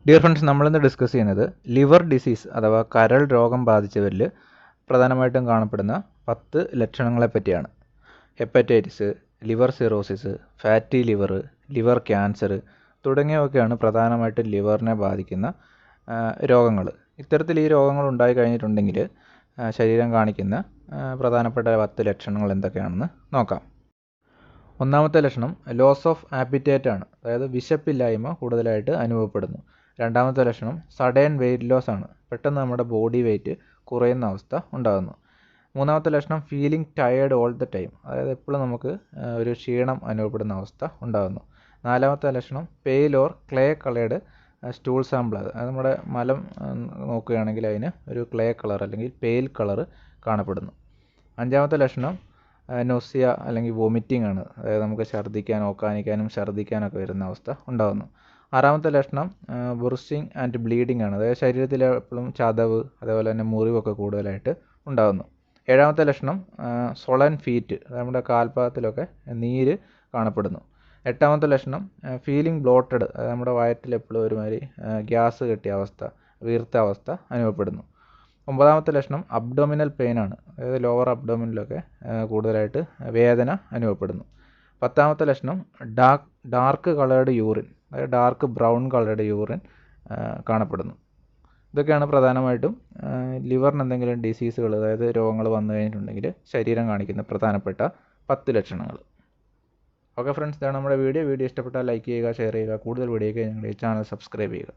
Dear friends, നമ്മളിന്ന് discuss ചെയ്യുന്നത് liver disease അഥവാ കരൾ രോഗം ബാധിച്ചവരിൽ പ്രധാനമായിട്ടും കാണപ്പെടുന്ന 10 ലക്ഷണങ്ങളെ പറ്റിയാണ്. Hepatitis, liver cirrhosis, fatty liver, liver cancer തുടങ്ങിയവയൊക്കെയാണ് പ്രധാനമായിട്ടും ലിവറിനെ ബാധിക്കുന്ന രോഗങ്ങൾ. ഇത്തരത്തിൽ ഈ രോഗങ്ങൾ ഉണ്ടായി കഴിഞ്ഞിട്ടുണ്ടെങ്കിൽ ശരീരം കാണിക്കുന്ന പ്രധാനപ്പെട്ട 10 ലക്ഷണങ്ങൾ എന്തൊക്കെയാണെന്ന് നോക്കാം. ഒന്നാമത്തെ ലക്ഷണം ലോസ് ഓഫ് ആപ്പിറ്റേറ്റ് ആണ്, അതായത് വിശപ്പില്ലായ്മ കൂടുതലായിട്ട് അനുഭവപ്പെടുന്നു. രണ്ടാമത്തെ ലക്ഷണം സഡൻ വെയിറ്റ് ലോസ് ആണ്, പെട്ടെന്ന് നമ്മുടെ ബോഡി വെയിറ്റ് കുറയുന്ന അവസ്ഥ ഉണ്ടാകുന്നു. മൂന്നാമത്തെ ലക്ഷണം feeling tired all the time, അതായത് എപ്പോഴും നമുക്ക് ഒരു ക്ഷീണം അനുഭവപ്പെടുന്ന അവസ്ഥ ഉണ്ടാകുന്നു. നാലാമത്തെ ലക്ഷണം pale or clay coloured stool sample, അത് നമ്മുടെ മലം നോക്കുകയാണെങ്കിൽ അതിന് ഒരു ക്ലേ കളർ അല്ലെങ്കിൽ പെയിൽ കളർ കാണപ്പെടുന്നു. അഞ്ചാമത്തെ ലക്ഷണം നൊസിയ അല്ലെങ്കിൽ വോമിറ്റിംഗ് ആണ്, അതായത് നമുക്ക് ഛർദ്ദിക്കാനും ഓക്കാനിക്കാനും ഛർദ്ദിക്കാനൊക്കെ വരുന്ന അവസ്ഥ ഉണ്ടാകുന്നു. ആറാമത്തെ ലക്ഷണം ബുർസിങ് ആൻഡ് ബ്ലീഡിംഗ് ആണ്, അതായത് ശരീരത്തിൽ എപ്പോഴും ചതവ് അതേപോലെ തന്നെ മുറിവൊക്കെ കൂടുതലായിട്ട് ഉണ്ടാകുന്നു. ഏഴാമത്തെ ലക്ഷണം സ്വളൻ ഫീറ്റ്, നമ്മുടെ കാൽപാദത്തിലൊക്കെ നീര് കാണപ്പെടുന്നു. എട്ടാമത്തെ ലക്ഷണം ഫീലിംഗ് ബ്ലോട്ടഡ്, അതായത് നമ്മുടെ വയറ്റിൽ എപ്പോഴും ഒരുമാതിരി ഗ്യാസ് കെട്ടിയ അവസ്ഥ, വീർത്ത അവസ്ഥ അനുഭവപ്പെടുന്നു. ഒമ്പതാമത്തെ ലക്ഷണം അബ്ഡോമിനൽ പെയിൻ ആണ്, അതായത് ലോവർ അബ്ഡോമിനിലൊക്കെ കൂടുതലായിട്ട് വേദന അനുഭവപ്പെടുന്നു. പത്താമത്തെ ലക്ഷണം ഡാർക്ക് കളേർഡ് യൂറിൻ, അതായത് ഡാർക്ക് ബ്രൗൺ കളേർഡ് യൂറിൻ കാണപ്പെടുന്നു. ഇതൊക്കെയാണ് പ്രധാനമായിട്ടും ലിവറിന് എന്തെങ്കിലും ഡിസീസുകൾ, അതായത് രോഗങ്ങൾ വന്നു കഴിഞ്ഞിട്ടുണ്ടെങ്കിൽ ശരീരം കാണിക്കുന്ന പ്രധാനപ്പെട്ട 10 ലക്ഷണങ്ങൾ. ഓക്കെ ഫ്രണ്ട്സ്, ഇതാണ് നമ്മുടെ വീഡിയോ ഇഷ്ടപ്പെട്ടാൽ ലൈക്ക് ചെയ്യുക, ഷെയർ ചെയ്യുക. കൂടുതൽ വീഡിയോയ്ക്ക് ഞങ്ങളുടെ ഈ ചാനൽ സബ്സ്ക്രൈബ് ചെയ്യുക.